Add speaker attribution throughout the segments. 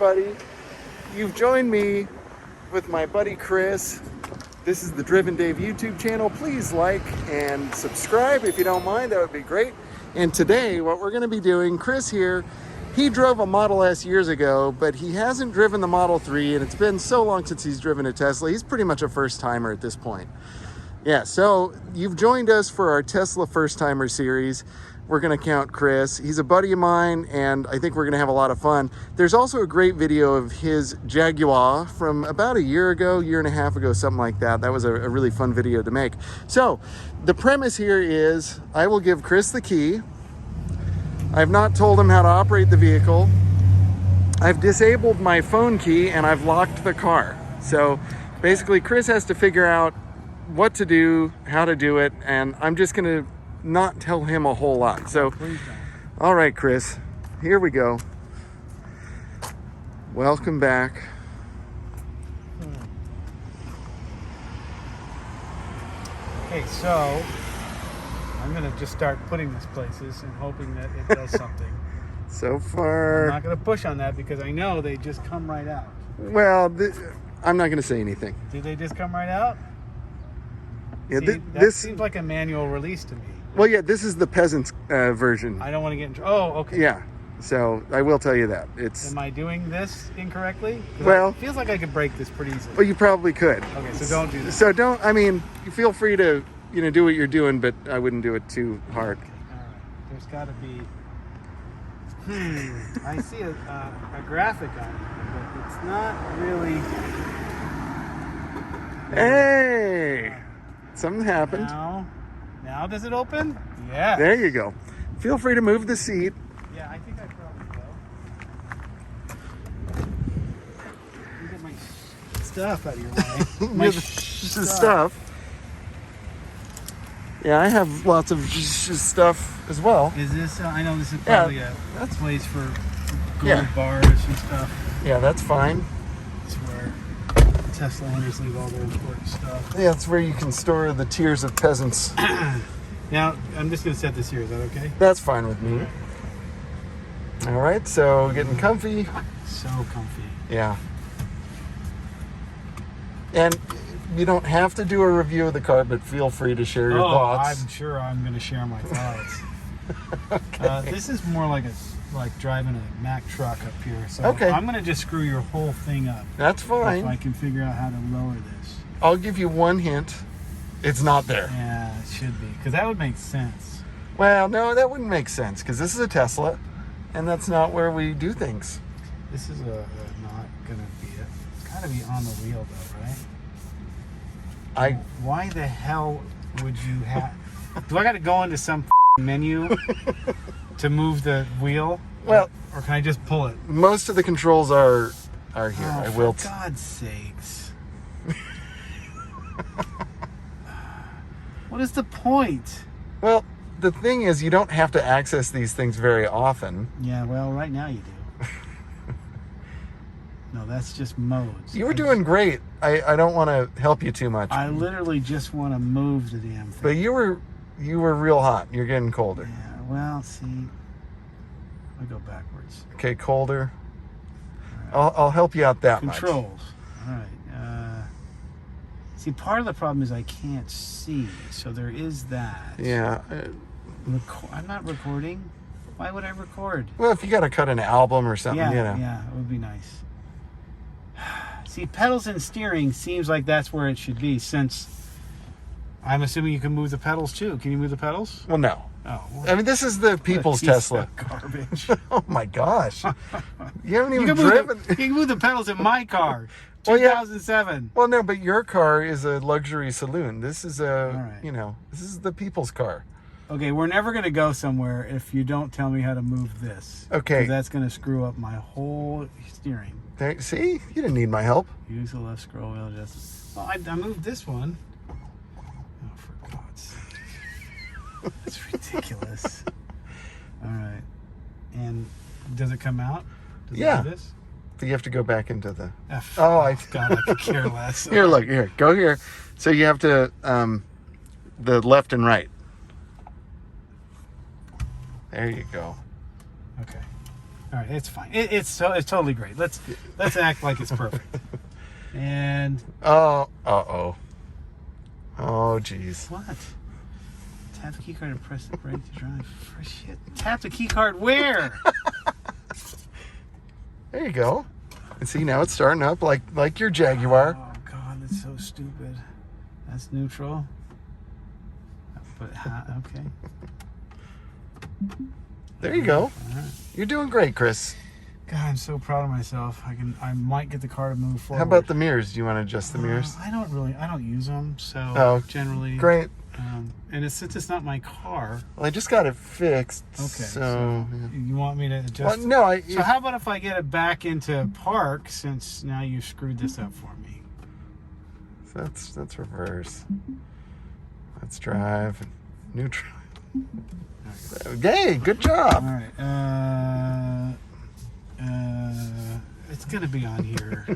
Speaker 1: everybody. You've joined me with my buddy Chris. This is the Driven Dave YouTube channel. Please like and subscribe if you don't mind. That would be great. And today, what we're going to be doing, Chris here, he drove a Model S years ago, but he hasn't driven the Model 3, and it's been so long since he's driven a Tesla. He's pretty much a first-timer at this point. Yeah, so you've joined us for our Tesla first-timer series. We're going to count Chris. He's a buddy of mine, and I think we're going to have a lot of fun. There's also a great video of his Jaguar from about a year and a half ago, something like that. That was a really fun video to make. So the premise here is I will give Chris the key. I've not told him how to operate the vehicle. I've disabled my phone key, and I've locked the car. So basically, Chris has to figure out what to do, how to do it, and I'm just going to not tell him a whole lot. So, all right, Chris, here we go. Welcome back.
Speaker 2: Okay, so I'm gonna just start putting this places and hoping that it does something.
Speaker 1: So far,
Speaker 2: I'm not gonna push on that because I know they just come right out.
Speaker 1: Well, I'm not gonna say anything.
Speaker 2: Do they just come right out?
Speaker 1: Yeah,
Speaker 2: See, this seems like a manual release to me.
Speaker 1: Well, yeah, this is the peasant's version.
Speaker 2: I don't want to get in trouble. Oh, okay.
Speaker 1: Yeah, so I will tell you that.
Speaker 2: Am I doing this incorrectly?
Speaker 1: Well,
Speaker 2: it feels like I could break this pretty easily.
Speaker 1: Well, you probably could.
Speaker 2: Okay, so don't do that.
Speaker 1: So don't, I mean, you feel free to, do what you're doing, but I wouldn't do it too hard.
Speaker 2: Okay. All right. There's got to be... I see a graphic on it, but it's not really...
Speaker 1: Hey! Something happened.
Speaker 2: Now does it open? Yeah.
Speaker 1: There you go. Feel free to move the seat.
Speaker 2: Yeah, I think I probably will. Get my stuff out of your way. My
Speaker 1: stuff. Yeah, I have lots of stuff as well.
Speaker 2: Is this? I know this is probably a place for gold bars and stuff.
Speaker 1: Yeah, that's fine.
Speaker 2: It's where Tesla owners leave all their important stuff.
Speaker 1: Yeah, it's where you can store the tears of peasants.
Speaker 2: Now, I'm just going to set this here. Is that okay?
Speaker 1: That's fine with me. All right, so getting comfy.
Speaker 2: So comfy.
Speaker 1: Yeah. And you don't have to do a review of the car, but feel free to share your thoughts.
Speaker 2: I'm sure I'm going to share my thoughts.
Speaker 1: Okay.
Speaker 2: This is more like driving a Mack truck up here. So
Speaker 1: okay.
Speaker 2: I'm going to just screw your whole thing up.
Speaker 1: That's fine.
Speaker 2: If I can figure out how to lower this.
Speaker 1: I'll give you one hint. It's not there.
Speaker 2: Yeah, it should be. Because that would make sense.
Speaker 1: Well, no, that wouldn't make sense. Because this is a Tesla. And that's not where we do things.
Speaker 2: This is not going to be it. It's got to be on the wheel, though, right? Why the hell would you have... Do I got to go into some menu to move the wheel?
Speaker 1: Well...
Speaker 2: Or can I just pull it?
Speaker 1: Most of the controls are here.
Speaker 2: Oh, for God's sakes. What is the point?
Speaker 1: Well, the thing is, you don't have to access these things very often.
Speaker 2: Yeah, well, right now you do. No, that's just modes.
Speaker 1: You were doing great. I don't want to help you too much.
Speaker 2: I literally just want to move the damn thing.
Speaker 1: But you were real hot. You're getting colder.
Speaker 2: Yeah, well, see. I go backwards.
Speaker 1: Okay, colder.
Speaker 2: Right.
Speaker 1: I'll help you out that much.
Speaker 2: Controls. All right. See, part of the problem is I can't see, so there is that.
Speaker 1: Yeah.
Speaker 2: I'm not recording. Why would I record?
Speaker 1: Well, if you got to cut an album or something,
Speaker 2: Yeah, it would be nice. See, pedals and steering seems like that's where it should be, since I'm assuming you can move the pedals too. Can you move the pedals?
Speaker 1: Well, no.
Speaker 2: Oh.
Speaker 1: I mean, this is the people's Tesla.
Speaker 2: Garbage.
Speaker 1: Oh my gosh. You haven't even driven.
Speaker 2: You can move the pedals in my car.
Speaker 1: Well,
Speaker 2: 2007.
Speaker 1: Well, no, but your car is a luxury saloon. This is this is the people's car.
Speaker 2: Okay, we're never going to go somewhere if you don't tell me how to move this.
Speaker 1: Okay.
Speaker 2: 'Cause that's going to screw up my whole steering.
Speaker 1: See? You didn't need my help.
Speaker 2: Use the left scroll wheel adjustment. Well, I moved this one. Oh, for God's sake. That's ridiculous. All right. And does it come out? Does it do this?
Speaker 1: You have to go back into the...
Speaker 2: God, I could care less.
Speaker 1: Here, look, go here. So you have to, the left and right. There you go.
Speaker 2: Okay. All right, it's fine. It's totally great. Let's act like it's perfect. And
Speaker 1: oh, oh, geez.
Speaker 2: What? Tap the key card and press the brake to drive. For shit. Tap the key card where?
Speaker 1: There you go. And see, now it's starting up like your Jaguar.
Speaker 2: Oh God, that's so stupid. That's neutral. But okay.
Speaker 1: There you go.
Speaker 2: All right.
Speaker 1: You're doing great, Chris.
Speaker 2: God, I'm so proud of myself. I might get the car to move forward.
Speaker 1: How about the mirrors? Do you want to adjust the mirrors?
Speaker 2: I don't use them, so generally.
Speaker 1: Great.
Speaker 2: And since it's not my car.
Speaker 1: Well, I just got it fixed.
Speaker 2: Okay.
Speaker 1: So yeah.
Speaker 2: You want me to adjust?
Speaker 1: Well, no.
Speaker 2: So how about if I get it back into park, since now you've screwed this up for me?
Speaker 1: That's reverse. Let's drive. Neutral. Yay! Good job.
Speaker 2: All right. It's gonna be on here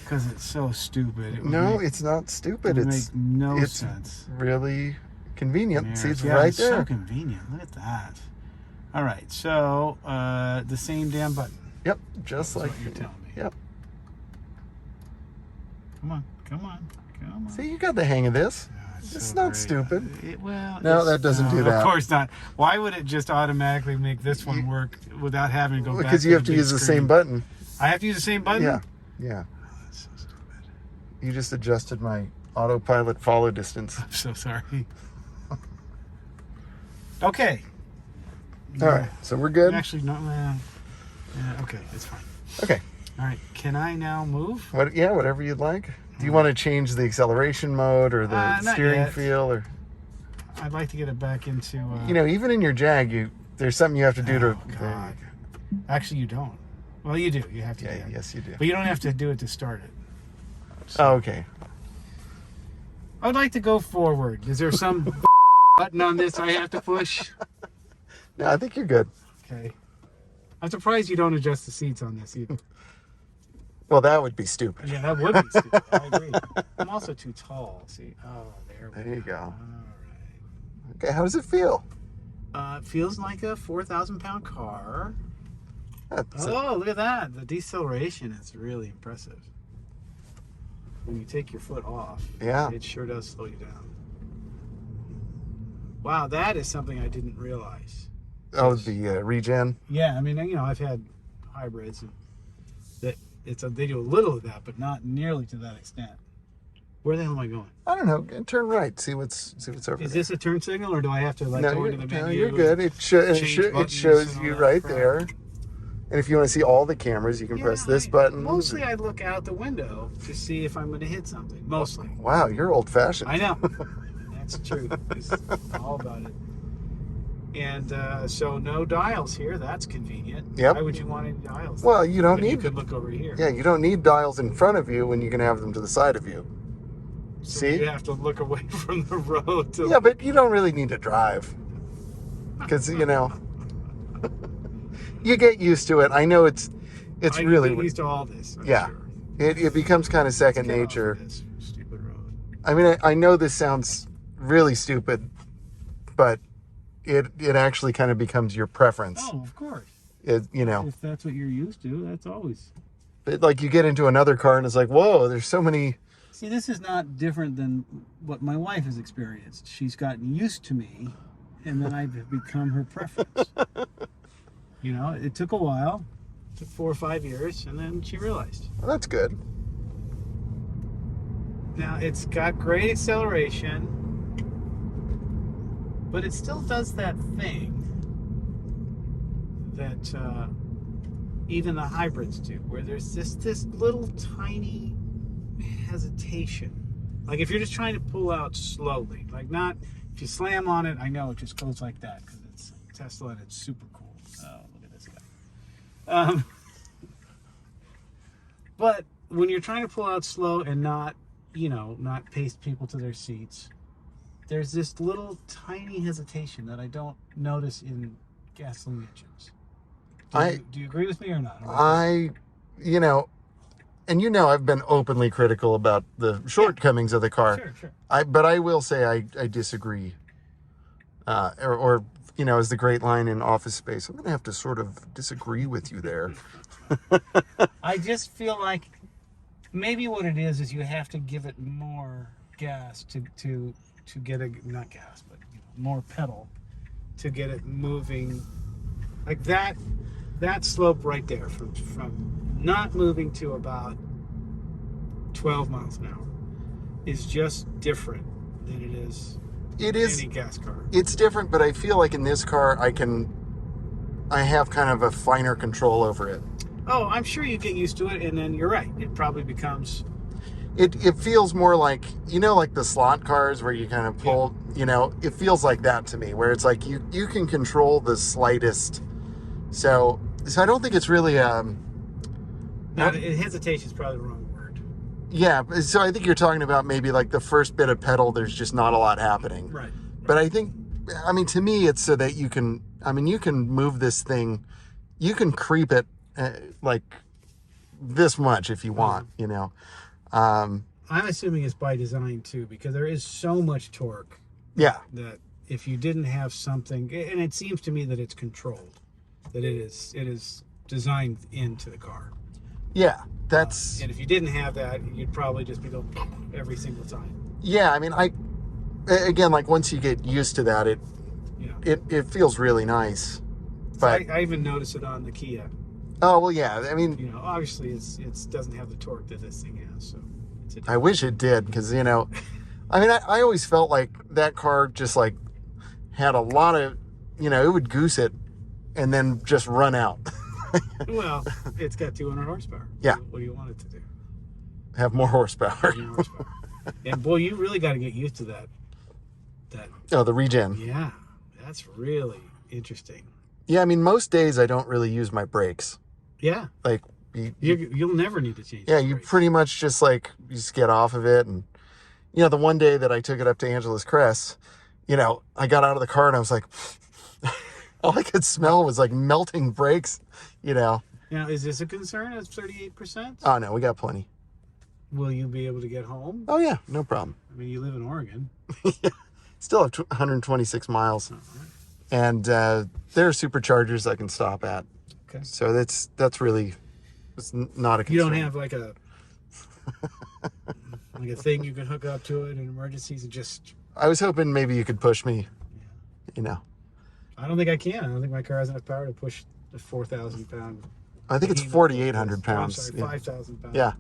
Speaker 2: because it's so stupid.
Speaker 1: It's not stupid.
Speaker 2: It would make no sense.
Speaker 1: Really convenient.
Speaker 2: Mirrors.
Speaker 1: See, it's
Speaker 2: Yeah,
Speaker 1: right
Speaker 2: it's
Speaker 1: there.
Speaker 2: so convenient. Look at that. All right. So the same damn button.
Speaker 1: Yep. Just
Speaker 2: That's
Speaker 1: like
Speaker 2: what you're telling me.
Speaker 1: Yep.
Speaker 2: Come on.
Speaker 1: See, you got the hang of this. It's
Speaker 2: so
Speaker 1: not
Speaker 2: great.
Speaker 1: stupid.
Speaker 2: No,
Speaker 1: that doesn't do that.
Speaker 2: Of course not. Why would it just automatically make this one work without having to go back?
Speaker 1: Because you have to use the same button.
Speaker 2: I have to use the same button?
Speaker 1: Yeah.
Speaker 2: Oh, that's so stupid.
Speaker 1: You just adjusted my autopilot follow distance.
Speaker 2: I'm so sorry. Okay.
Speaker 1: All right. So we're good?
Speaker 2: Actually, no. Yeah, okay, it's fine.
Speaker 1: Okay.
Speaker 2: All right. Can I now move?
Speaker 1: Whatever you'd like. Do you want to change the acceleration mode or the
Speaker 2: Not
Speaker 1: steering
Speaker 2: yet.
Speaker 1: feel? Or
Speaker 2: I'd like to get it back into...
Speaker 1: even in your Jag, there's something you have to do to...
Speaker 2: God. Actually, you don't. Well, you do. You have to do that.
Speaker 1: Yes, you do.
Speaker 2: But you don't have to do it to start it.
Speaker 1: Oh, okay.
Speaker 2: I would like to go forward. Is there some button on this I have to push?
Speaker 1: No, I think you're good.
Speaker 2: Okay. I'm surprised you don't adjust the seats on this either.
Speaker 1: Well, that would be stupid.
Speaker 2: Yeah, that would be stupid. I agree. I'm also too tall. See? Oh,
Speaker 1: There you go.
Speaker 2: All right.
Speaker 1: Okay, how does it feel?
Speaker 2: It feels like a 4,000-pound car.
Speaker 1: That's
Speaker 2: Look at that. The deceleration is really impressive. When you take your foot off, it sure does slow you down. Wow, that is something I didn't realize.
Speaker 1: Oh, the regen?
Speaker 2: Yeah, I mean, I've had hybrids and they do a little of that, but not nearly to that extent. Where the hell am I going?
Speaker 1: I don't know. Turn right. See what's over there.
Speaker 2: Is this a turn signal, or do I have to go into the menu?
Speaker 1: No, you're good. It shows you right there. And if you want to see all the cameras, you can press this button.
Speaker 2: Mostly I look out the window to see if I'm going to hit something. Mostly.
Speaker 1: Wow, you're old-fashioned.
Speaker 2: I know. That's true. It's all about it. And so no dials here. That's convenient.
Speaker 1: Yep.
Speaker 2: Why would you want any dials?
Speaker 1: Well, you don't need...
Speaker 2: You could look over here.
Speaker 1: Yeah, you don't need dials in front of you when you can have them to the side of you.
Speaker 2: So
Speaker 1: See?
Speaker 2: you have to look away from the road.
Speaker 1: Yeah, but you don't really need to drive. Because, you get used to it. I know it's really...
Speaker 2: I get used to all this. I'm
Speaker 1: Yeah.
Speaker 2: Sure.
Speaker 1: It becomes kind of second
Speaker 2: Let's get
Speaker 1: nature.
Speaker 2: off of this stupid road.
Speaker 1: I mean, I know this sounds really stupid, but it actually kind of becomes your preference.
Speaker 2: Oh, of course.
Speaker 1: If
Speaker 2: that's what you're used to, that's always...
Speaker 1: like you get into another car and it's like, whoa, there's so many...
Speaker 2: See, this is not different than what my wife has experienced. She's gotten used to me, and then I've become her preference. It took a while. It took 4 or 5 years, and then she realized.
Speaker 1: Well, that's good.
Speaker 2: Now, it's got great acceleration, but it still does that thing that even the hybrids do, where there's this little tiny hesitation. Like if you're just trying to pull out slowly, like not if you slam on it, I know it just goes like that because it's Tesla and it's super cool. Oh, look at this guy. But when you're trying to pull out slow and not paste people to their seats, there's this little tiny hesitation that I don't notice in gasoline engines. Do you agree with me or not?
Speaker 1: I've been openly critical about the shortcomings of the car.
Speaker 2: Sure.
Speaker 1: But I will say I disagree. or as the great line in Office Space, I'm going to have to sort of disagree with you there.
Speaker 2: I just feel like maybe what it is you have to give it more gas to get a, not gas, but more pedal to get it moving. Like that slope right there from not moving to about 12 miles an hour is just different than it is any gas car.
Speaker 1: It's different, but I feel like in this car I have kind of a finer control over it.
Speaker 2: Oh, I'm sure you get used to it, and then you're right. It probably becomes...
Speaker 1: It feels more like, like the slot cars where you kind of pull, it feels like that to me, where it's like you can control the slightest. So I don't think it's really...
Speaker 2: hesitation is probably the wrong word.
Speaker 1: Yeah, so I think you're talking about maybe like the first bit of pedal, there's just not a lot happening.
Speaker 2: Right.
Speaker 1: But I think, to me, it's so that you can move this thing, you can creep it like this much if you want, I'm
Speaker 2: assuming it's by design too, because there is so much torque.
Speaker 1: Yeah.
Speaker 2: That if you didn't have something, and it seems to me that it's controlled, that it is designed into the car.
Speaker 1: Yeah, that's...
Speaker 2: and if you didn't have that, you'd probably just be going every single time.
Speaker 1: Yeah, again, like once you get used to that, it feels really nice. But
Speaker 2: I even notice it on the Kia.
Speaker 1: Oh, well, yeah.
Speaker 2: Obviously it doesn't have the torque that this thing has, so
Speaker 1: I wish it did, because, I always felt like that car just like had a lot of, it would goose it and then just run out.
Speaker 2: Well, it's got 200 horsepower.
Speaker 1: Yeah.
Speaker 2: What do you want it to do?
Speaker 1: Have more horsepower.
Speaker 2: And boy, you really got to get used to that.
Speaker 1: Oh, the regen.
Speaker 2: Yeah, that's really interesting.
Speaker 1: Yeah, most days I don't really use my brakes.
Speaker 2: Yeah.
Speaker 1: Like,
Speaker 2: you'll never need to change.
Speaker 1: Yeah, you pretty much just you just get off of it. And, the one day that I took it up to Angela's Crest, I got out of the car and I was like, all I could smell was like melting brakes,
Speaker 2: Now, is this a concern? It's 38%?
Speaker 1: Oh, no, we got plenty.
Speaker 2: Will you be able to get home?
Speaker 1: Oh, yeah, no problem.
Speaker 2: You live in Oregon.
Speaker 1: Still have 126 miles.
Speaker 2: Oh, right.
Speaker 1: And there are superchargers I can stop at.
Speaker 2: Okay.
Speaker 1: So that's really, it's not a concern.
Speaker 2: You don't have like a thing you can hook up to it in emergencies and just...
Speaker 1: I was hoping maybe you could push me,
Speaker 2: I don't think I can. I don't think my car has enough power to push the 4,000 pound...
Speaker 1: I think it's 4,800 pounds.
Speaker 2: I'm sorry, 5,000 pounds.
Speaker 1: Yeah.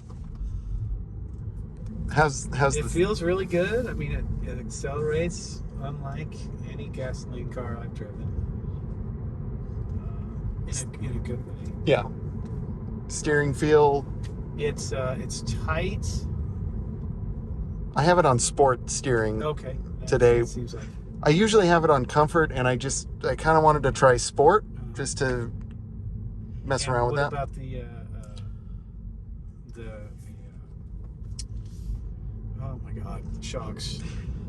Speaker 1: How's
Speaker 2: it feels really good. It accelerates unlike any gasoline car I've driven. In a good way.
Speaker 1: Yeah. Steering feel.
Speaker 2: It's tight.
Speaker 1: I have it on sport steering.
Speaker 2: Okay.
Speaker 1: Today.
Speaker 2: It seems like.
Speaker 1: I usually have it on comfort, and I kind of wanted to try sport just to mess around with that.
Speaker 2: What about oh my God, the shocks?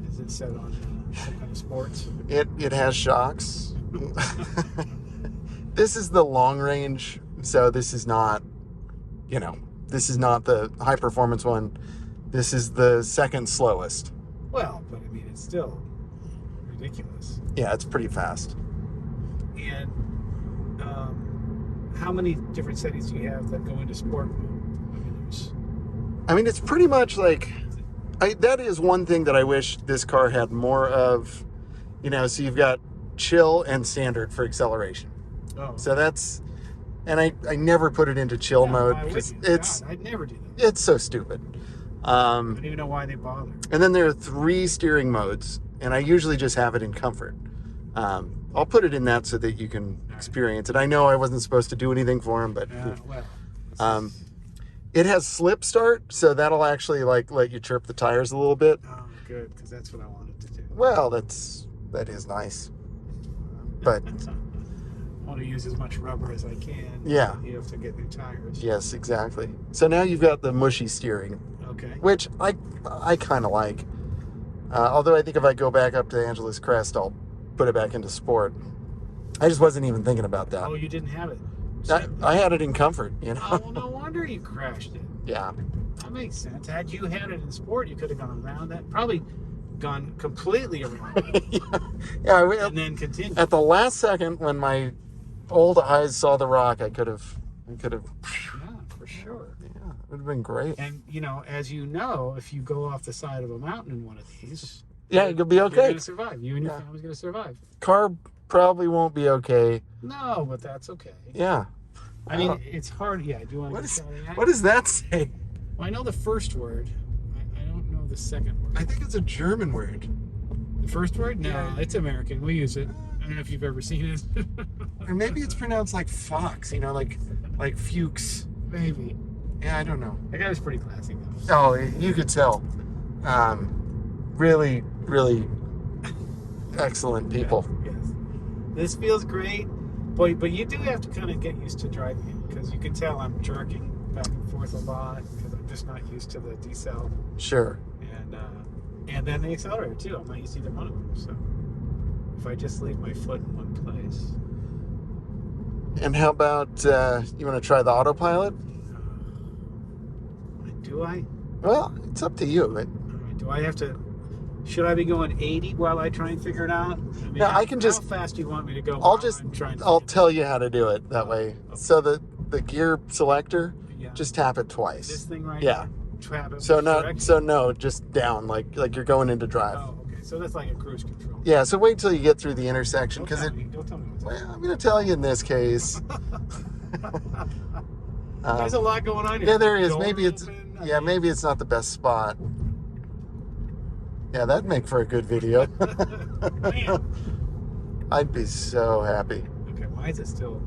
Speaker 2: Is it set on some kind of sports?
Speaker 1: It has shocks. This is the long range, so this is not, this is not the high performance one. This is the second slowest.
Speaker 2: Well, but it's still ridiculous.
Speaker 1: Yeah, it's pretty fast.
Speaker 2: And how many different settings do you have that go into sport mode?
Speaker 1: It's pretty much like, that is one thing that I wish this car had more of, so you've got chill and standard for acceleration.
Speaker 2: Oh.
Speaker 1: So that's, and I never put it into chill mode because
Speaker 2: I'd never do that.
Speaker 1: It's so stupid.
Speaker 2: I don't even know why they bother.
Speaker 1: And then there are 3 steering modes, and I usually just have it in comfort. I'll put it in that so that you can experience it. I know I wasn't supposed to do anything for him, but it has slip start, so that'll actually let you chirp the tires a little bit.
Speaker 2: Oh, good, because that's what I wanted to do.
Speaker 1: Well, that is nice, but
Speaker 2: I want to use as much rubber as I can.
Speaker 1: Yeah,
Speaker 2: you have to get new tires.
Speaker 1: Yes, exactly. So now you've got the mushy steering.
Speaker 2: Okay.
Speaker 1: Which I kind of like. Although I think if I go back up to Angela's Crest, I'll put it back into sport. I just wasn't even thinking about that.
Speaker 2: Oh, you didn't have it?
Speaker 1: I had it in comfort,
Speaker 2: Oh, well, no wonder you crashed it.
Speaker 1: Yeah.
Speaker 2: That makes sense. Had you had it in sport, you could have gone around that. Probably gone completely around and then continued.
Speaker 1: At the last second, when my old eyes saw the rock, I could have.
Speaker 2: Yeah, for sure.
Speaker 1: Yeah, it would have been great.
Speaker 2: And as you know, if you go off the side of a mountain in one of these,
Speaker 1: yeah, you'll be okay.
Speaker 2: You're gonna survive. You and your family's gonna survive.
Speaker 1: Car probably won't be okay.
Speaker 2: No, but that's okay.
Speaker 1: Yeah.
Speaker 2: I mean, it's hard. Yeah, do you want to?
Speaker 1: What does that say?
Speaker 2: Well, I know the first word. I don't know the second word.
Speaker 1: I think it's a German word.
Speaker 2: The first word? No,
Speaker 1: Yeah.
Speaker 2: it's American. We use it. I don't know if you've ever seen it.
Speaker 1: Or maybe it's pronounced like fox, like Fuchs.
Speaker 2: Maybe.
Speaker 1: Yeah, I don't know.
Speaker 2: That guy was pretty classy, though.
Speaker 1: Oh, you could tell. Really, really excellent people.
Speaker 2: Yes. This feels great, but you do have to kind of get used to driving it, because you can tell I'm jerking back and forth a lot because I'm just not used to the decel.
Speaker 1: Sure.
Speaker 2: And then the accelerator too. I'm not used to either one of them. So if I just leave my foot in one place.
Speaker 1: And how about you want to try the autopilot?
Speaker 2: Do I?
Speaker 1: Well, it's up to you.
Speaker 2: Do I have to? Should I be going 80 while I try and figure it out? I mean,
Speaker 1: I can just.
Speaker 2: How fast do you want me to go?
Speaker 1: I'll tell you how to do it that way.
Speaker 2: Okay.
Speaker 1: So the gear selector,
Speaker 2: Yeah.
Speaker 1: just tap it twice.
Speaker 2: This thing right
Speaker 1: Yeah.
Speaker 2: here? Tap it
Speaker 1: So
Speaker 2: direction?
Speaker 1: no, just down like you're going into drive.
Speaker 2: Oh, okay. So that's like a cruise control.
Speaker 1: Yeah. So wait till you get through the intersection because
Speaker 2: Don't tell me what's
Speaker 1: Well, I'm going to tell you in this case.
Speaker 2: There's a lot going on here.
Speaker 1: Yeah, there is.
Speaker 2: Door
Speaker 1: Maybe it's
Speaker 2: open,
Speaker 1: maybe it's not the best spot. Yeah, that'd make for a good video.
Speaker 2: Man.
Speaker 1: I'd be so happy.
Speaker 2: Okay, why is it still?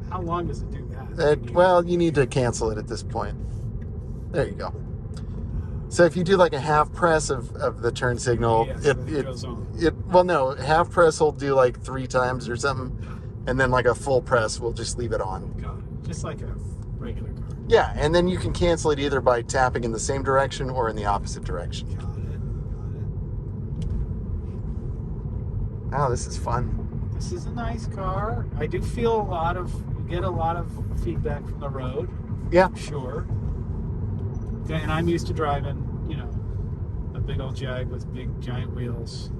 Speaker 2: How long does it do that?
Speaker 1: Well, you need to cancel it at this point. There you go. So if you do like a half press of the turn signal,
Speaker 2: Yeah, it goes on.
Speaker 1: Well, no, half press will do like 3 times or something, and then like a full press will just leave it on.
Speaker 2: Got it. Just like a regular car.
Speaker 1: Yeah, and then you can cancel it either by tapping in the same direction or in the opposite direction.
Speaker 2: Got it.
Speaker 1: Oh, this is fun.
Speaker 2: This is a nice car. I do feel you get a lot of feedback from the road.
Speaker 1: Yeah.
Speaker 2: Sure. And I'm used to driving, a big old Jag with big giant wheels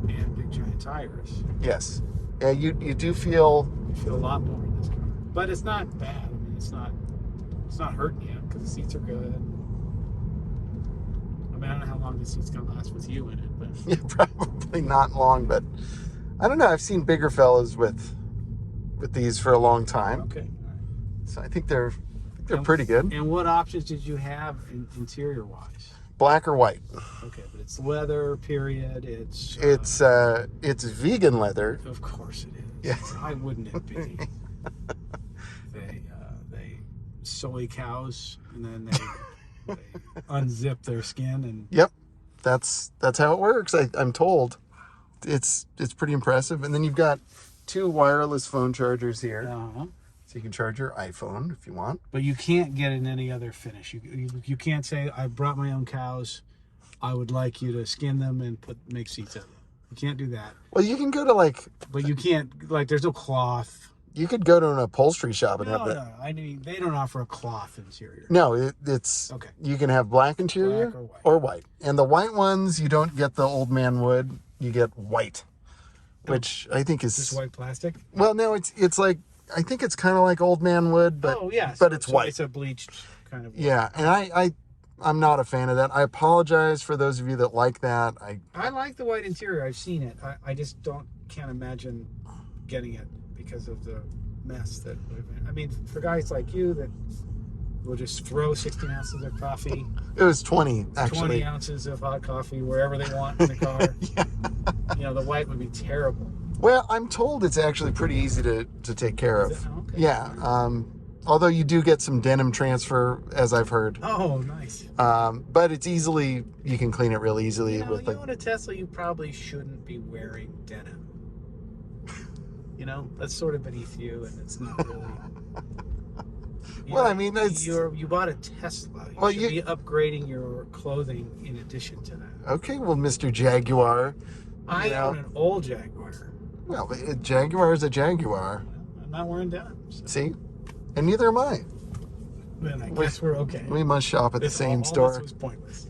Speaker 2: and big giant tires.
Speaker 1: Yes. Yeah, you do feel.
Speaker 2: You feel a lot more in this car. But it's not bad. I mean, it's not hurting you because the seats are good. I mean, I don't know how long the seat's going to last with you in it, but
Speaker 1: Yeah, probably not long, but I don't know. I've seen bigger fellas with these for a long time.
Speaker 2: okay. All right.
Speaker 1: So I think they're pretty good.
Speaker 2: And what options did you have interior-wise?
Speaker 1: Black or white?
Speaker 2: Okay, but it's leather, period. It's
Speaker 1: vegan leather.
Speaker 2: Of course it is.
Speaker 1: Yeah.
Speaker 2: Why wouldn't it be? They soy cows, and then they unzip their skin and.
Speaker 1: Yep, that's how it works. I'm told. It's pretty impressive. And then you've got 2 wireless phone chargers here,
Speaker 2: Uh-huh.
Speaker 1: so you can charge your iPhone if you want.
Speaker 2: But you can't get in any other finish. You can't say, I brought my own cows. I would like you to skin them and make seats out of them. You can't do that.
Speaker 1: Well, you can go to
Speaker 2: But you can't, there's no cloth.
Speaker 1: you could go to an upholstery shop and have that.
Speaker 2: No. I mean, they don't offer a cloth interior.
Speaker 1: No, it's
Speaker 2: Okay.
Speaker 1: You can have black interior
Speaker 2: Black
Speaker 1: or white. And the white ones, you don't get the old man wood. You get white, which I think is
Speaker 2: Just white plastic?
Speaker 1: Well, no, it's like I think it's kind of like old man wood, but it's white.
Speaker 2: It's a bleached kind of wood.
Speaker 1: Yeah, and I'm not a fan of that. I apologize for those of you that like that.
Speaker 2: I like the white interior. I've seen it. I just can't imagine getting it because of the mess that would have been. I mean, for guys like you that will just throw 16 ounces of coffee.
Speaker 1: It was 20, actually.
Speaker 2: 20 ounces of hot coffee wherever they want in the car.
Speaker 1: Yeah.
Speaker 2: The white would be terrible.
Speaker 1: Well, I'm told it's actually pretty easy to take care of.
Speaker 2: Is it? Okay.
Speaker 1: Yeah. Although you do get some denim transfer, as I've heard.
Speaker 2: Oh, nice.
Speaker 1: But it's you can clean it real easily.
Speaker 2: You own a Tesla, you probably shouldn't be wearing denim. That's sort of beneath you, and it's not really.
Speaker 1: Well, I mean,
Speaker 2: you bought a Tesla. You should be upgrading your clothing in addition to that.
Speaker 1: Okay, well, Mr. Jaguar.
Speaker 2: I own an old Jaguar.
Speaker 1: Well, a Jaguar is a Jaguar.
Speaker 2: I'm not wearing denim. So.
Speaker 1: See? And neither am I.
Speaker 2: Then I guess we're okay.
Speaker 1: We must shop at the same
Speaker 2: all
Speaker 1: store.
Speaker 2: This was pointless.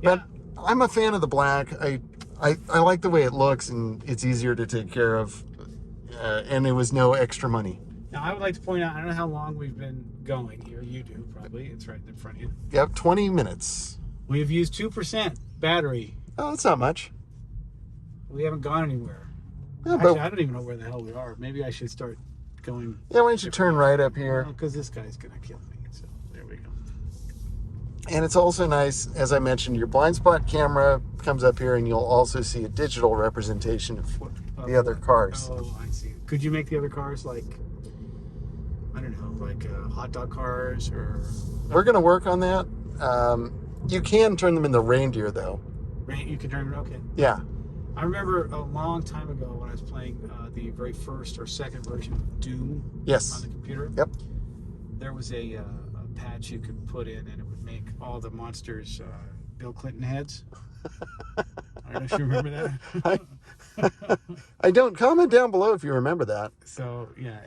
Speaker 1: But I'm a fan of the black. I like the way it looks, and it's easier to take care of. And it was no extra money.
Speaker 2: Now, I would like to point out, I don't know how long we've been going here. You do, probably. It's right in front of you.
Speaker 1: Yep, 20 minutes.
Speaker 2: We've used 2% battery.
Speaker 1: Oh, that's not much.
Speaker 2: We haven't gone anywhere.
Speaker 1: Yeah,
Speaker 2: Actually,
Speaker 1: but
Speaker 2: I don't even know where the hell we are. Maybe I should start going.
Speaker 1: yeah, why don't you turn right up here?
Speaker 2: Because this guy's going to kill me. So, there we go.
Speaker 1: And it's also nice, as I mentioned, your blind spot camera comes up here, and you'll also see a digital representation of the other cars.
Speaker 2: Oh, I see. Could you make the other cars like, I don't know, like hot dog cars or...
Speaker 1: We're going to work on that. You can turn them into reindeer, though.
Speaker 2: You can turn them, okay.
Speaker 1: Yeah.
Speaker 2: I remember a long time ago when I was playing the very first or second version of Doom
Speaker 1: Yes.
Speaker 2: on the computer.
Speaker 1: Yep.
Speaker 2: There was a patch you could put in, and it would make all the monsters Bill Clinton heads. I don't know if you remember that.
Speaker 1: I don't. Comment down below if you remember that.
Speaker 2: So yeah,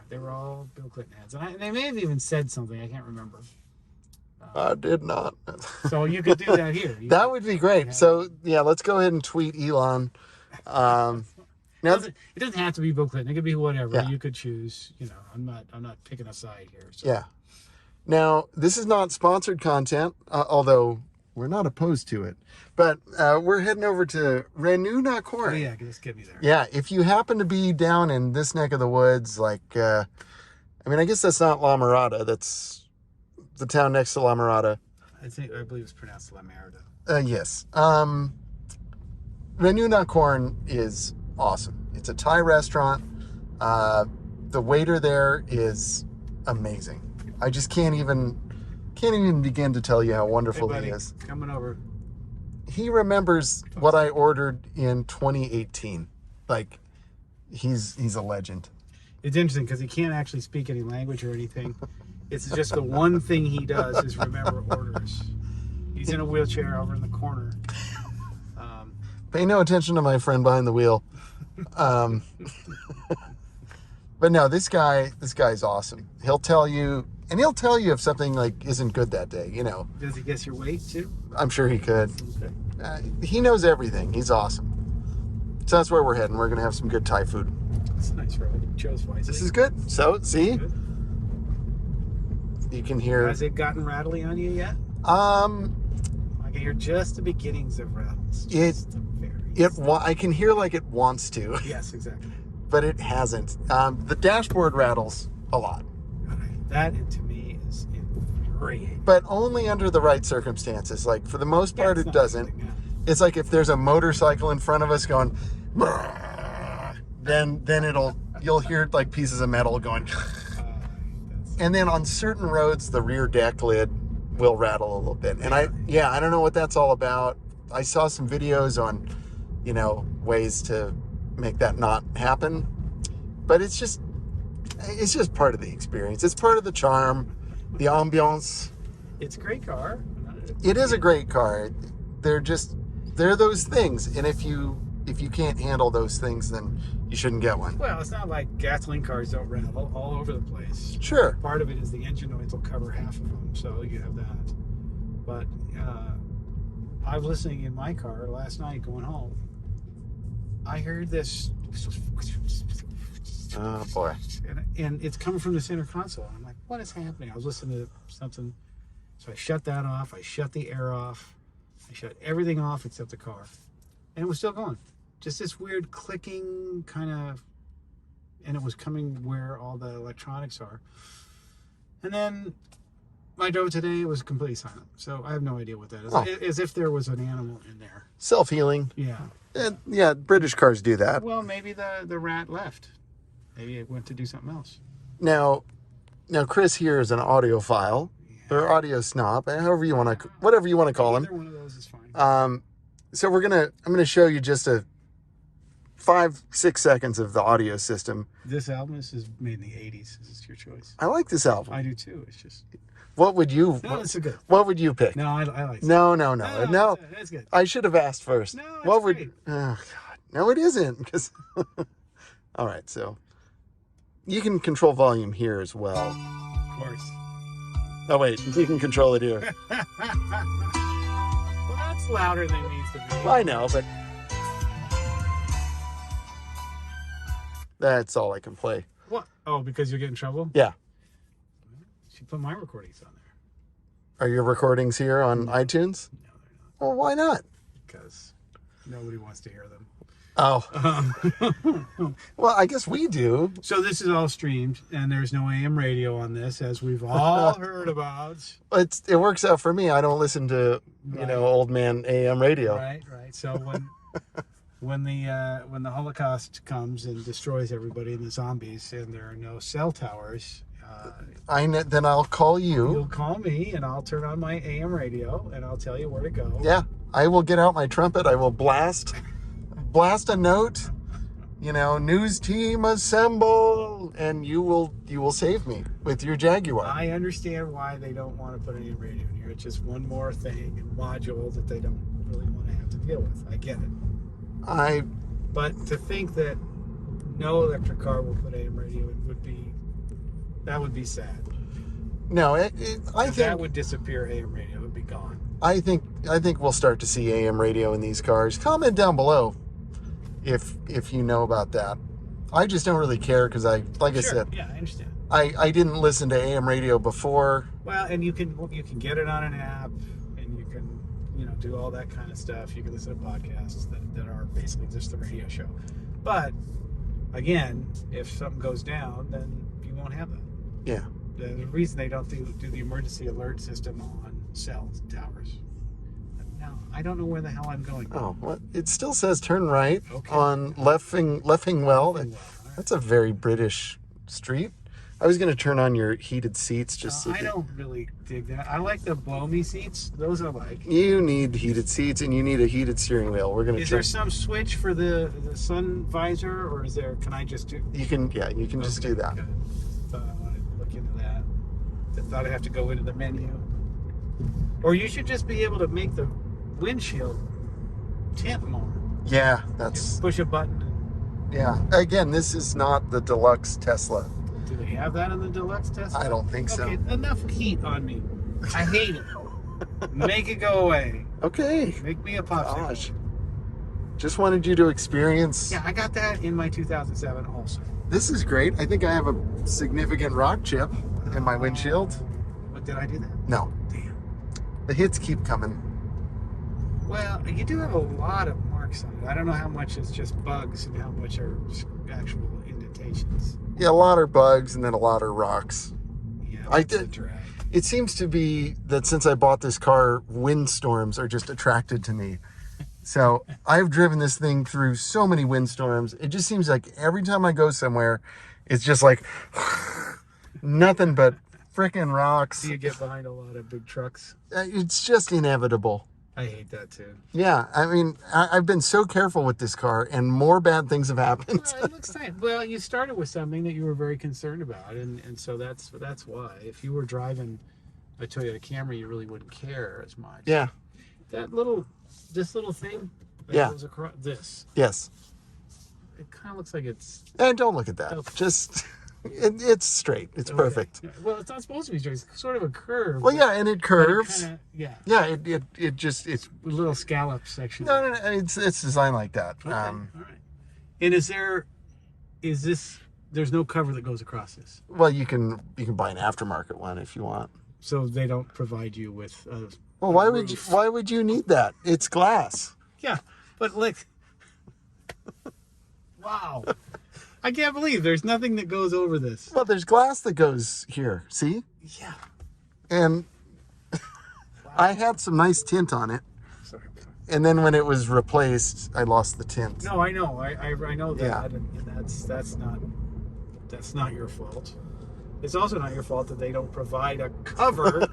Speaker 2: they were all Bill Clinton heads, and they may have even said something. I can't remember.
Speaker 1: I did not.
Speaker 2: So you could do that here.
Speaker 1: That would be great. So yeah, let's go ahead and tweet Elon. Now
Speaker 2: it doesn't have to be Bill Clinton. It could be whatever.
Speaker 1: Yeah.
Speaker 2: You could choose. You know, I'm not picking a side here. So.
Speaker 1: yeah. Now this is not sponsored content, although we're not opposed to it. But we're heading over to Renunacor.
Speaker 2: Oh, yeah, just get me there.
Speaker 1: Yeah, if you happen to be down in this neck of the woods, like, I mean, I guess that's not La Mirada. That's the town next to La Mirada.
Speaker 2: I believe it's pronounced La Merda.
Speaker 1: Yes. Renunacor is awesome. It's a Thai restaurant. The waiter there is amazing. I just can't even begin to tell you how wonderful
Speaker 2: Hey, buddy,
Speaker 1: he is.
Speaker 2: coming over.
Speaker 1: He remembers what I ordered in 2018. Like, he's a legend.
Speaker 2: It's interesting because he can't actually speak any language or anything. It's just the one thing he does is remember orders. He's in a wheelchair over in the corner.
Speaker 1: Pay no attention to my friend behind the wheel. But no, this guy's awesome. He'll tell you if something like isn't good that day, you know.
Speaker 2: Does he guess your weight too?
Speaker 1: I'm sure he could.
Speaker 2: Okay.
Speaker 1: He knows everything. He's awesome. So that's where we're heading. We're going to have some good Thai food.
Speaker 2: It's a nice road. You chose wisely.
Speaker 1: This is good. So, see?
Speaker 2: Good.
Speaker 1: You can hear...
Speaker 2: Has it gotten rattly on you yet? I can hear just the beginnings of rattles.
Speaker 1: I can hear like it wants to.
Speaker 2: Yes, exactly.
Speaker 1: But it hasn't. The dashboard rattles a lot.
Speaker 2: That, to me, is infuriating.
Speaker 1: But only under the right circumstances. Like, for the most part, it doesn't.
Speaker 2: Yeah.
Speaker 1: It's like if there's a motorcycle in front of us going, then you'll hear like pieces of metal going. And then on certain roads, the rear deck lid will rattle a little bit. And I don't know what that's all about. I saw some videos on, ways to make that not happen. But it's just part of the experience. It's part of the charm, the ambiance.
Speaker 2: It's a great car.
Speaker 1: It is a great car. They're those things. And if you can't handle those things, then you shouldn't get one.
Speaker 2: Well, it's not like gasoline cars don't rattle all over the place.
Speaker 1: Sure.
Speaker 2: Part of it is the engine noise will cover half of them, so you have that. But I was listening in my car last night going home. I heard this.
Speaker 1: Oh boy.
Speaker 2: And it's coming from the center console. I'm like, what is happening? I was listening to something. So I shut that off. I shut the air off. I shut everything off except the car. And it was still going. Just this weird clicking kind of, and it was coming where all the electronics are. And then I drove today, it was completely silent. So I have no idea what that is.
Speaker 1: Oh.
Speaker 2: As if there was an animal in there.
Speaker 1: Self-healing.
Speaker 2: Yeah.
Speaker 1: Yeah, British cars do that.
Speaker 2: Well, maybe the rat left. Maybe it went to do something else.
Speaker 1: Now Chris here is an audiophile or audio snob, whatever you want to call him.
Speaker 2: Either one of those is fine.
Speaker 1: So I'm gonna show you just a 5-6 seconds of the audio system.
Speaker 2: This album is made in the 80s. This is your choice.
Speaker 1: I like this album.
Speaker 2: I do too. It's just.
Speaker 1: What would you?
Speaker 2: No, it's good.
Speaker 1: What would you pick?
Speaker 2: No, I like it.
Speaker 1: No.
Speaker 2: That's good.
Speaker 1: I should have asked first.
Speaker 2: No, it's
Speaker 1: what would?
Speaker 2: great.
Speaker 1: Oh God, no, it isn't. Because. All right, so you can control volume here as well.
Speaker 2: Of course.
Speaker 1: Oh wait, you can control it here.
Speaker 2: It's louder than it needs to be.
Speaker 1: I know, but that's all I can play.
Speaker 2: What? Oh, because you'll get in trouble?
Speaker 1: Yeah.
Speaker 2: You should put my recordings on there.
Speaker 1: Are your recordings here on iTunes?
Speaker 2: No, they're not.
Speaker 1: Well, why not?
Speaker 2: Because nobody wants to hear them.
Speaker 1: Oh. Well, I guess we do.
Speaker 2: So this is all streamed, and there's no AM radio on this, as we've all heard about.
Speaker 1: It works out for me. I don't listen to, old man AM radio.
Speaker 2: Right. So when the Holocaust comes and destroys everybody and the zombies, and there are no cell towers,
Speaker 1: Then I'll call you.
Speaker 2: You'll call me, and I'll turn on my AM radio, and I'll tell you where to go.
Speaker 1: Yeah, I will get out my trumpet. I will blast a note. News team assemble, and you will save me with your Jaguar.
Speaker 2: I understand why they don't want to put any radio in here. It's just one more thing and module that they don't really want to have to deal with. I get it. But to think that no electric car will put AM radio in would be sad.
Speaker 1: No, I think
Speaker 2: that would disappear. AM radio would be gone.
Speaker 1: I think we'll start to see AM radio in these cars. Comment down below if you know about that. I just don't really care because I said,
Speaker 2: yeah, I understand.
Speaker 1: I didn't listen to AM radio before.
Speaker 2: Well, and you can get it on an app, and you can do all that kind of stuff. You can listen to podcasts that are basically just the radio show. But again, if something goes down, then you won't have that.
Speaker 1: Yeah.
Speaker 2: The reason they don't do the emergency alert system on cell towers. Now, I don't know where the hell I'm going.
Speaker 1: Oh, what? It still says turn right
Speaker 2: Okay.
Speaker 1: on Leffingwell.
Speaker 2: Right.
Speaker 1: That's a very British street. I was going to turn on your heated seats just so
Speaker 2: I don't really dig that. I like the blow me seats. Those I like.
Speaker 1: You need heated seats and you need a heated steering wheel. We're going to
Speaker 2: Is there some switch for the sun visor, or can I just do?
Speaker 1: You can just do that.
Speaker 2: Good. Thought I wanted to look into that. I thought I'd have to go into the menu. Or you should just be able to make the windshield tint more.
Speaker 1: Yeah,
Speaker 2: Just push a button.
Speaker 1: Yeah. Again, this is not the deluxe Tesla.
Speaker 2: Do they have that in the deluxe Tesla?
Speaker 1: I don't think so.
Speaker 2: Okay, enough heat on me. I hate it. Make it go away.
Speaker 1: Okay.
Speaker 2: Make me a popsicle.
Speaker 1: Gosh. Just wanted you to experience.
Speaker 2: Yeah, I got that in my 2007 also.
Speaker 1: This is great. I think I have a significant rock chip in my windshield.
Speaker 2: What, did I do that?
Speaker 1: No.
Speaker 2: Damn.
Speaker 1: The hits keep coming.
Speaker 2: Well, you do have a lot of marks on it. I don't know how much is just bugs and how much are actual indentations.
Speaker 1: Yeah, a lot are bugs and then a lot are rocks.
Speaker 2: Yeah,
Speaker 1: I
Speaker 2: that's a
Speaker 1: did.
Speaker 2: drag.
Speaker 1: It seems to be that since I bought this car, windstorms are just attracted to me. So I've driven this thing through so many windstorms. It just seems like every time I go somewhere, it's just like nothing but freaking rocks.
Speaker 2: Do you get behind a lot of big trucks?
Speaker 1: It's just inevitable.
Speaker 2: I hate that too.
Speaker 1: Yeah, I mean, I've been so careful with this car, and more bad things have happened.
Speaker 2: Well, it looks nice. Well, you started with something that you were very concerned about, and so that's why. If you were driving a Toyota Camry, you really wouldn't care as much.
Speaker 1: Yeah.
Speaker 2: This little thing that
Speaker 1: Yeah.
Speaker 2: goes across this,
Speaker 1: Yes.
Speaker 2: it kind of looks like it's...
Speaker 1: And don't look at that.
Speaker 2: Okay.
Speaker 1: Just, it's straight. It's perfect.
Speaker 2: Yeah. Well, it's not supposed to be straight. It's sort of a curve.
Speaker 1: Well, yeah, and it
Speaker 2: but it
Speaker 1: curves.
Speaker 2: kinda, yeah.
Speaker 1: Yeah, it just, it's...
Speaker 2: A little scallop section.
Speaker 1: No, it's designed like that.
Speaker 2: Okay. All right. And there's no cover that goes across this.
Speaker 1: Well, you can buy an aftermarket one if you want.
Speaker 2: So they don't provide you with
Speaker 1: Well, why would you need that? It's glass.
Speaker 2: Yeah, but look. Wow. I can't believe there's nothing that goes over this.
Speaker 1: Well, there's glass that goes here. See?
Speaker 2: Yeah.
Speaker 1: And I had some nice tint on it.
Speaker 2: Sorry.
Speaker 1: And then when it was replaced, I lost the tint.
Speaker 2: No, I know. I know that,
Speaker 1: Yeah.
Speaker 2: and that's not your fault. It's also not your fault that they don't provide a cover.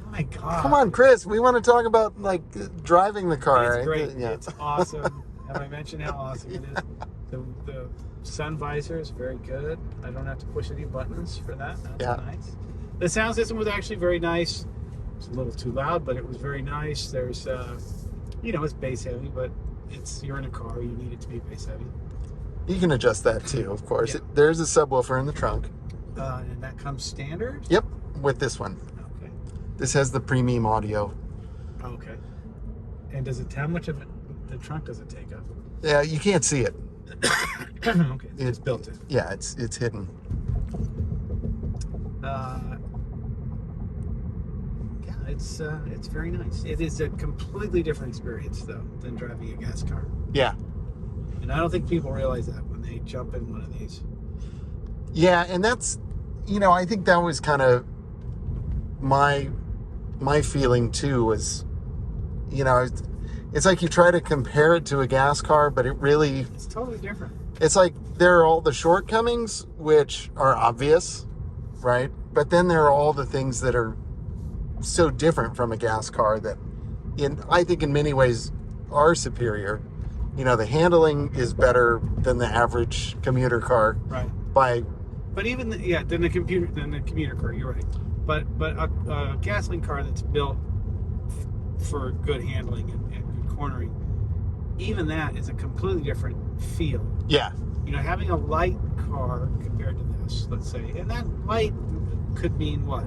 Speaker 2: My God.
Speaker 1: Come on, Chris. We want to talk about like driving the car.
Speaker 2: It's great.
Speaker 1: Yeah.
Speaker 2: It's awesome. Have I mentioned how awesome it is? The sun visor is very good. I don't have to push any buttons for that. That's nice. The sound system was actually very nice. It's a little too loud, but it was very nice. There's, it's bass heavy, but you're in a car. You need it to be bass heavy.
Speaker 1: You can adjust that too, of course.
Speaker 2: Yeah.
Speaker 1: There's a subwoofer in the trunk.
Speaker 2: And that comes standard?
Speaker 1: Yep, with this one.
Speaker 2: Okay.
Speaker 1: This has the premium audio.
Speaker 2: Okay. And does it, how much of it, the trunk does it take up?
Speaker 1: Yeah, you can't see it.
Speaker 2: Okay, it's built in.
Speaker 1: Yeah, it's hidden.
Speaker 2: Yeah, it's very nice. It is a completely different experience though than driving a gas car.
Speaker 1: Yeah.
Speaker 2: And I don't think people realize that when they jump in one of these.
Speaker 1: Yeah, and that's, I think that was kind of my feeling too, was, it's like you try to compare it to a gas car, but
Speaker 2: It's totally different.
Speaker 1: it's like there are all the shortcomings, which are obvious, right? But then there are all the things that are so different from a gas car that I think in many ways are superior. The handling is better than the average commuter car.
Speaker 2: Right. But even than the commuter car, you're right. But a gasoline car that's built for good handling and good cornering, even that is a completely different feel.
Speaker 1: Yeah.
Speaker 2: Having a light car compared to this, let's say, and that light could mean what?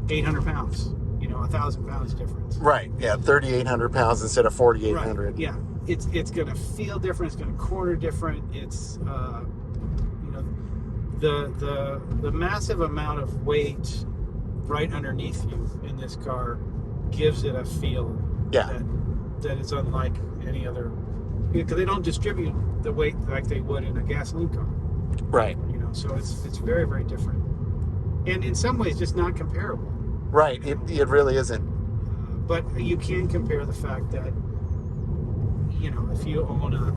Speaker 2: 800 pounds. 1,000 pounds difference.
Speaker 1: Right. Yeah. 3,800 pounds instead of 4,800.
Speaker 2: Right. Yeah. It's going to feel different. It's going to corner different. It's the massive amount of weight right underneath you in this car gives it a feel that is unlike any other, because they don't distribute the weight like they would in a gasoline car.
Speaker 1: Right.
Speaker 2: So it's very, very different, and in some ways just not comparable.
Speaker 1: Right. It really isn't.
Speaker 2: But you can compare the fact that if you own a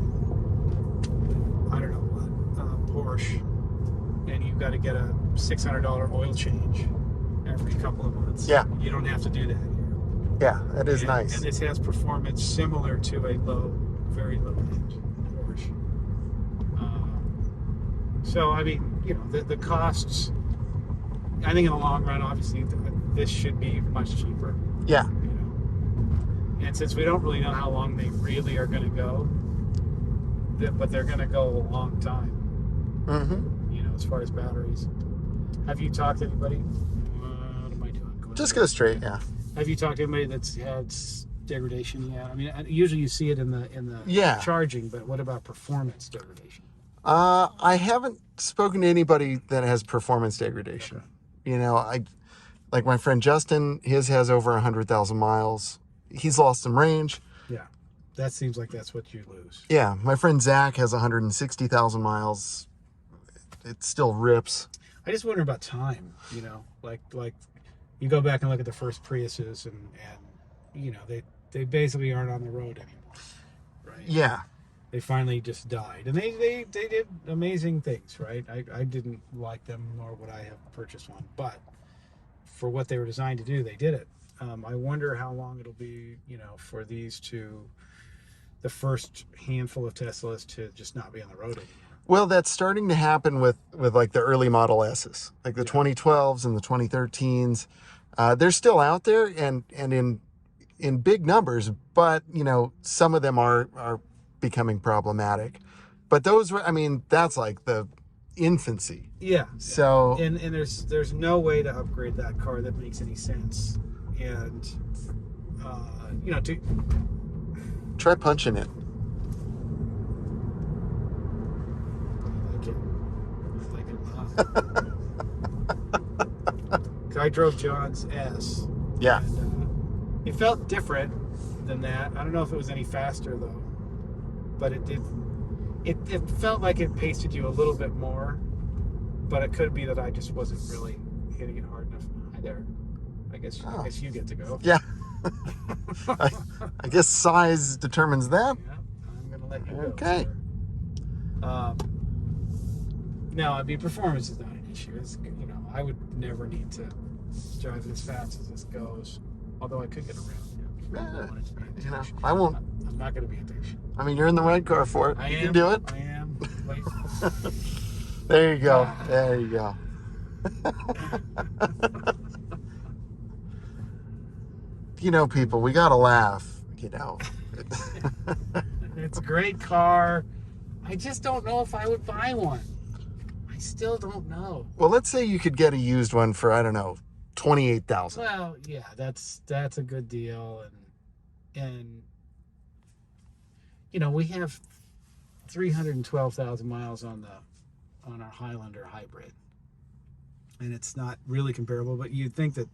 Speaker 2: Porsche, and you've got to get a $600 oil change every couple of months.
Speaker 1: Yeah.
Speaker 2: You don't have to do that here.
Speaker 1: Yeah, that is nice.
Speaker 2: And this has performance similar to a very low end Porsche. So, I mean, the costs, I think in the long run, obviously, this should be much cheaper.
Speaker 1: Yeah.
Speaker 2: And since we don't really know how long they really are going to go, but they're going to go a long time.
Speaker 1: Mm-hmm.
Speaker 2: As far as batteries. Have you talked to anybody? What am I doing?
Speaker 1: Just go straight, yeah.
Speaker 2: Have you talked to anybody that's had degradation yet? I mean, usually you see it in the charging, but what about performance degradation?
Speaker 1: I haven't spoken to anybody that has performance degradation. Okay. Like my friend Justin, his has over 100,000 miles. He's lost some range.
Speaker 2: Yeah, that seems like that's what you lose.
Speaker 1: Yeah, my friend Zach has 160,000 miles. It still rips.
Speaker 2: I just wonder about time, like you go back and look at the first Priuses and they basically aren't on the road anymore, right?
Speaker 1: Yeah.
Speaker 2: They finally just died, and they did amazing things, right? I didn't like them, nor would I have purchased one, but for what they were designed to do, they did it. I wonder how long it'll be, for these the first handful of Teslas to just not be on the road anymore.
Speaker 1: Well, that's starting to happen with like the early Model S's, like the 2012s and the 2013s. They're still out there and in big numbers, but some of them are becoming problematic. But those were, that's like the infancy.
Speaker 2: Yeah.
Speaker 1: So
Speaker 2: and there's no way to upgrade that car that makes any sense. And to
Speaker 1: try punching it.
Speaker 2: I drove John's S.
Speaker 1: Yeah.
Speaker 2: And, it felt different than that. I don't know if it was any faster though, but it did. It felt like it pasted you a little bit more, but it could be that I just wasn't really hitting it hard enough. Hi there. I guess you get to go.
Speaker 1: Yeah. I guess size determines that.
Speaker 2: Yeah, I'm gonna let you go.
Speaker 1: Okay.
Speaker 2: No, performance is not an issue. It's, I would never need to drive it as fast as this goes. Although I could get around.
Speaker 1: I won't.
Speaker 2: I'm not going to be impatient.
Speaker 1: You're in the right car for it. You can do it.
Speaker 2: I am.
Speaker 1: There you go. There you go. People, we gotta laugh.
Speaker 2: It's a great car. I just don't know if I would buy one. I still don't know.
Speaker 1: Well, let's say you could get a used one for, I don't know, 28,000.
Speaker 2: Well, yeah, that's a good deal, and you know, we have 312,000 miles on our Highlander hybrid, and it's not really comparable. But you'd think that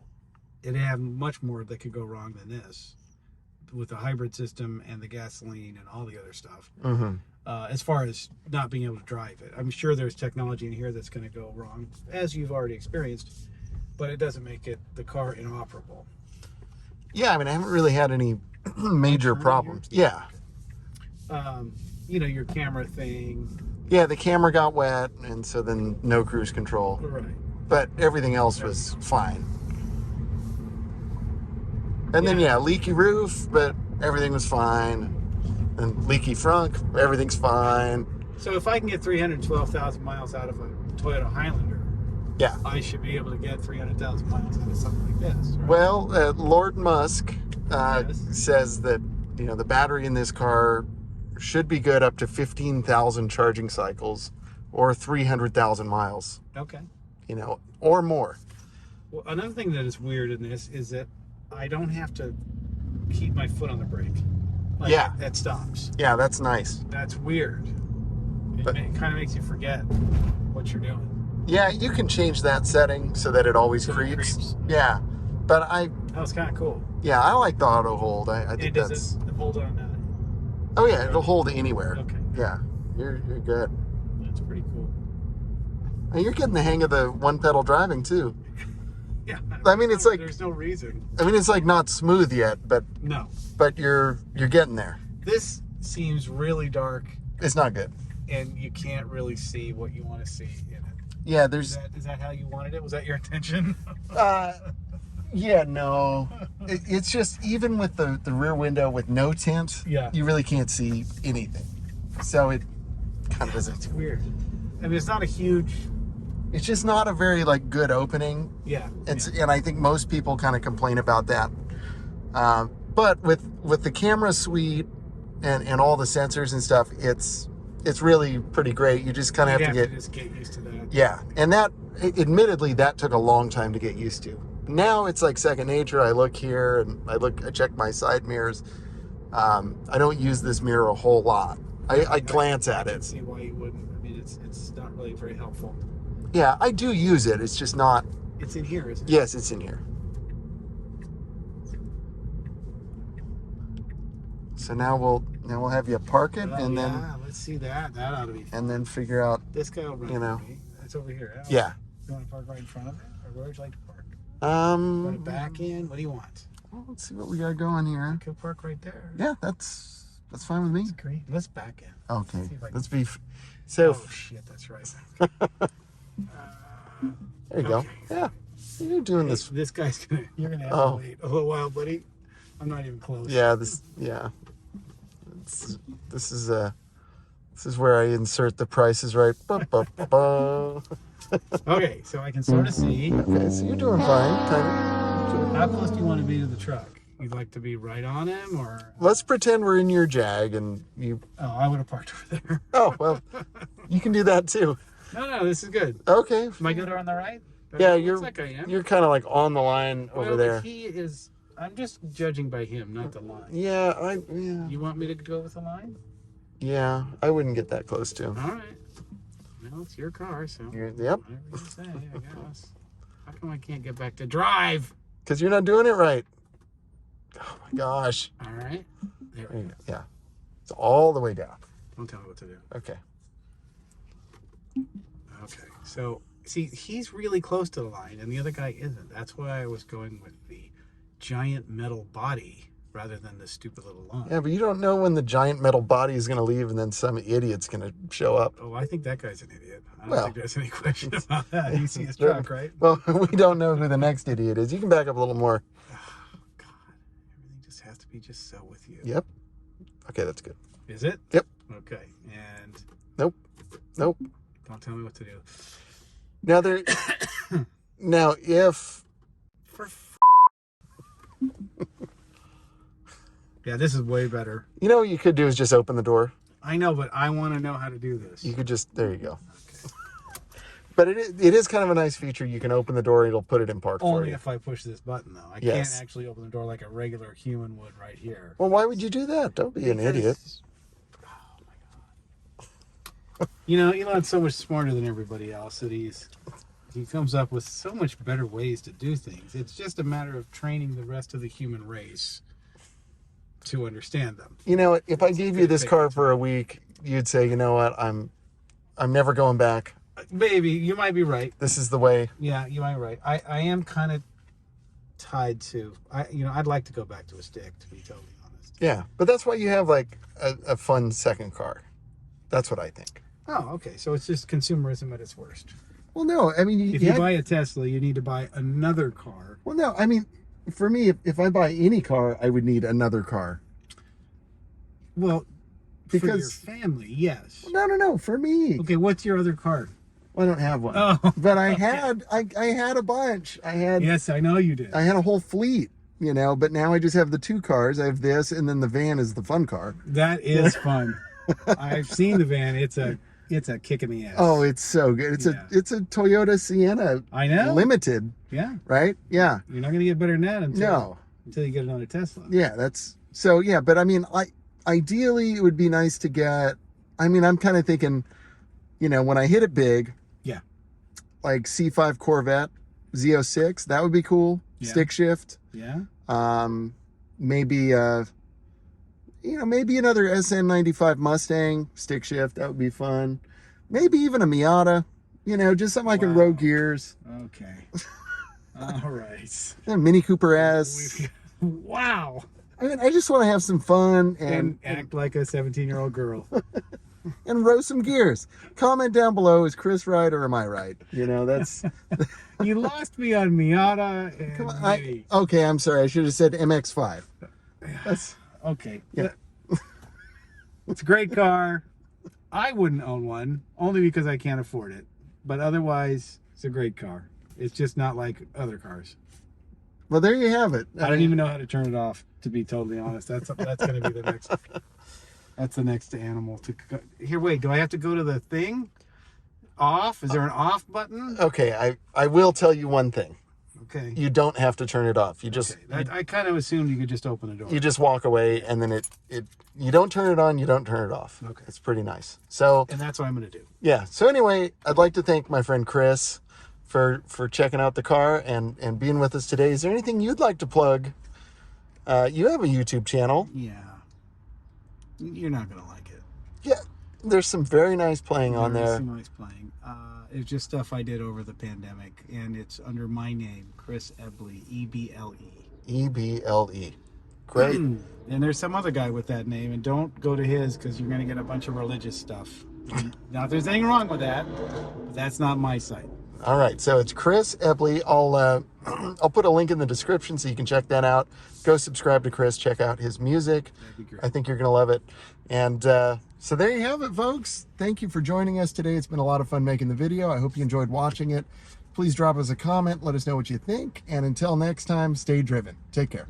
Speaker 2: it'd have much more that could go wrong than this, with the hybrid system and the gasoline and all the other stuff.
Speaker 1: Mm-hmm.
Speaker 2: As far as not being able to drive it, I'm sure there's technology in here that's going to go wrong, as you've already experienced, but it doesn't make the car inoperable.
Speaker 1: Yeah, I mean, I haven't really had any major problems. Yeah.
Speaker 2: You know, your camera thing.
Speaker 1: Yeah, the camera got wet, and so then no cruise control.
Speaker 2: Right.
Speaker 1: But everything else was fine. And then, leaky roof, but everything was fine. And leaky front, everything's fine.
Speaker 2: So if I can get 312,000 miles out of a Toyota Highlander,
Speaker 1: yeah,
Speaker 2: I should be able to get 300,000 miles out of something like this. Right?
Speaker 1: Well, Lord Musk says that, you know, the battery in this car should be good up to 15,000 charging cycles or 300,000 miles.
Speaker 2: Okay.
Speaker 1: You know, or more.
Speaker 2: Well, another thing that is weird in this is that I don't have to keep my foot on the brake. Like, that stops.
Speaker 1: Yeah, that's nice.
Speaker 2: That's weird. It kind of makes you forget what you're doing.
Speaker 1: Yeah, you can change that setting so that it always creeps. Yeah, but
Speaker 2: that was kind of cool.
Speaker 1: Yeah, I like the auto hold. I think
Speaker 2: does it hold on.
Speaker 1: Oh yeah, it'll hold anywhere.
Speaker 2: Okay.
Speaker 1: Yeah, you're good.
Speaker 2: That's pretty cool.
Speaker 1: And you're getting the hang of the one pedal driving too.
Speaker 2: Yeah.
Speaker 1: I mean, it's like
Speaker 2: there's no reason.
Speaker 1: I mean, it's like not smooth yet, but
Speaker 2: no.
Speaker 1: But you're getting there.
Speaker 2: This seems really dark.
Speaker 1: It's not good.
Speaker 2: And you can't really see what you want to see in it.
Speaker 1: Yeah, there's.
Speaker 2: Is that how you wanted it? Was that your intention?
Speaker 1: Yeah, no. It's just, even with the rear window with no tint, you really can't see anything. So it kind of isn't.
Speaker 2: It's weird. I mean, it's not a huge.
Speaker 1: It's just not a very good opening.
Speaker 2: Yeah.
Speaker 1: And I think most people kind of complain about that. But with the camera suite and all the sensors and stuff, it's really pretty great. You just kind of have to
Speaker 2: just get used to that.
Speaker 1: Yeah, and that, admittedly, that took a long time to get used to. Now it's like second nature. I look here and I check my side mirrors. I don't use this mirror a whole lot. I glance at it.
Speaker 2: I can see why you wouldn't. I mean, it's not really very helpful.
Speaker 1: Yeah, I do use it. It's just not.
Speaker 2: It's in here, isn't it?
Speaker 1: Yes, it's in here. So now we'll have you park it, and then
Speaker 2: let's see that. That ought to be fun.
Speaker 1: And then figure out
Speaker 2: this guy will run me. It's over here.
Speaker 1: Yeah.
Speaker 2: You want to park right in front of it, or where would you like to park?
Speaker 1: Want
Speaker 2: to back in? What do you want?
Speaker 1: Well, let's see what we got going here.
Speaker 2: You can park right there.
Speaker 1: Yeah, that's fine with me.
Speaker 2: That's great. Let's back in.
Speaker 1: Okay. Let's be. So.
Speaker 2: Oh shit, that's right.
Speaker 1: There you go. Yeah. You're doing this.
Speaker 2: This guy's you're gonna have to wait a little while, buddy. I'm not even close.
Speaker 1: Yeah. This is where I insert the prices right.
Speaker 2: Okay, so I can sort of see.
Speaker 1: Okay, so you're doing fine, kind of.
Speaker 2: How close do you want to be to the truck? You'd like to be right on him, or?
Speaker 1: Let's pretend we're in your Jag and you.
Speaker 2: Oh, I would have parked over there.
Speaker 1: Oh well, you can do that too.
Speaker 2: No, this is good.
Speaker 1: Okay.
Speaker 2: Am I good on the right?
Speaker 1: Yeah, you're kind of like on the line over there.
Speaker 2: He is. I'm just judging by him, not the line.
Speaker 1: Yeah,
Speaker 2: You want me to go with the line?
Speaker 1: Yeah, I wouldn't get that close to him.
Speaker 2: All right. Well, it's your car, so.
Speaker 1: Yep.
Speaker 2: Whatever you say, I guess. How come I can't get back to drive?
Speaker 1: Because you're not doing it right. Oh my gosh.
Speaker 2: All right. There we go.
Speaker 1: Yeah. It's all the way down.
Speaker 2: Don't tell me what to do.
Speaker 1: Okay.
Speaker 2: Okay. So, see, he's really close to the line, and the other guy isn't. That's why I was going with the giant metal body rather than the stupid little line.
Speaker 1: Yeah, but you don't know when the giant metal body is going to leave and then some idiot's going to show up.
Speaker 2: Oh, I think that guy's an idiot. I don't think there's any question about that. You see his truck, right?
Speaker 1: Well, we don't know who the next idiot is. You can back up a little more.
Speaker 2: Oh, God. Everything just has to be just so with you.
Speaker 1: Yep. Okay, that's good.
Speaker 2: Is it?
Speaker 1: Yep.
Speaker 2: Okay. And...
Speaker 1: Nope.
Speaker 2: Don't tell me what to do.
Speaker 1: Now, if...
Speaker 2: Yeah, this is way better.
Speaker 1: You know what you could do is just open the door.
Speaker 2: I know, but I want to know how to do this.
Speaker 1: You could just... There you go. Okay. But it is kind of a nice feature. You can open the door, it'll put it in park for you.
Speaker 2: Only if I push this button, though. I can't actually open the door like a regular human would right here.
Speaker 1: Well, why would you do that? Don't be an idiot.
Speaker 2: You know, Elon's so much smarter than everybody else that he comes up with so much better ways to do things. It's just a matter of training the rest of the human race to understand them.
Speaker 1: You know, if I gave you this car for a week, you'd say, you know what, I'm never going back.
Speaker 2: Maybe you might be right.
Speaker 1: This is the way.
Speaker 2: Yeah, you might be right. I am kind of tied to. I'd like to go back to a stick, to be totally honest.
Speaker 1: Yeah, but that's why you have like a fun second car. That's what I think.
Speaker 2: Oh, okay. So it's just consumerism at its worst.
Speaker 1: Well, no, I mean,
Speaker 2: if you buy a Tesla, you need to buy another car.
Speaker 1: Well, no, I mean, for me, if I buy any car, I would need another car.
Speaker 2: Well, because for your family, yes.
Speaker 1: No, for me.
Speaker 2: Okay, what's your other car?
Speaker 1: Well, I don't have one.
Speaker 2: Oh,
Speaker 1: but I had a bunch.
Speaker 2: Yes, I know you did.
Speaker 1: I had a whole fleet, you know, but now I just have the two cars. I have this, and then the van is the fun car.
Speaker 2: That is fun. I've seen the van. It's a kick in the ass.
Speaker 1: Oh, it's so good. It's a Toyota Sienna.
Speaker 2: I know.
Speaker 1: Limited.
Speaker 2: Yeah.
Speaker 1: Right? Yeah.
Speaker 2: You're not going to get better than that until you get another Tesla.
Speaker 1: Yeah, but I mean, ideally it would be nice to get, I mean, I'm kind of thinking, you know, when I hit it big,
Speaker 2: yeah,
Speaker 1: like C5 Corvette, Z06, that would be cool. Yeah. Stick shift.
Speaker 2: Yeah.
Speaker 1: Maybe maybe another SN95 Mustang stick shift. That would be fun. Maybe even a Miata, you know, just something I can roll gears.
Speaker 2: Okay. All right.
Speaker 1: A Mini Cooper S.
Speaker 2: Wow.
Speaker 1: I mean, I just want to have some fun and
Speaker 2: act like a 17-year-old girl.
Speaker 1: And row some gears. Comment down below, is Chris right or am I right? You know, that's...
Speaker 2: You lost me on Miata and
Speaker 1: Come on, okay, I'm sorry. I should have said MX-5. That's...
Speaker 2: Okay.
Speaker 1: Yeah.
Speaker 2: It's a great car. I wouldn't own one, only because I can't afford it. But otherwise, it's a great car. It's just not like other cars.
Speaker 1: Well, there you have it.
Speaker 2: I don't even know how to turn it off, to be totally honest. That's going to be the next... That's the next animal to go. Here, wait, do I have to go to the thing? Off? Is there an off button?
Speaker 1: Okay, I will tell you one thing.
Speaker 2: Okay.
Speaker 1: You don't have to turn it off. You just...
Speaker 2: Okay. I kind of assumed you could just open the door.
Speaker 1: You just walk away, and then you don't turn it on, you don't turn it off.
Speaker 2: Okay.
Speaker 1: It's pretty nice. So...
Speaker 2: And that's what I'm going to do.
Speaker 1: Yeah. So anyway, I'd like to thank my friend Chris for checking out the car and being with us today. Is there anything you'd like to plug? You have a YouTube channel.
Speaker 2: Yeah. You're not going to like it.
Speaker 1: Yeah. There's some very nice playing on there.
Speaker 2: Some nice playing. It's just stuff I did over the pandemic, and it's under my name, Chris Eble, E-B-L-E.
Speaker 1: E-B-L-E. Great.
Speaker 2: And there's some other guy with that name, and don't go to his because you're going to get a bunch of religious stuff. Now, if there's anything wrong with that, but that's not my site.
Speaker 1: All right, so it's Chris Eble. I'll put a link in the description so you can check that out. Go subscribe to Chris. Check out his music.
Speaker 2: That'd be great.
Speaker 1: I think you're going to love it. And so there you have it, folks. Thank you for joining us today. It's been a lot of fun making the video. I hope you enjoyed watching it. Please drop us a comment. Let us know what you think. And until next time, stay driven. Take care.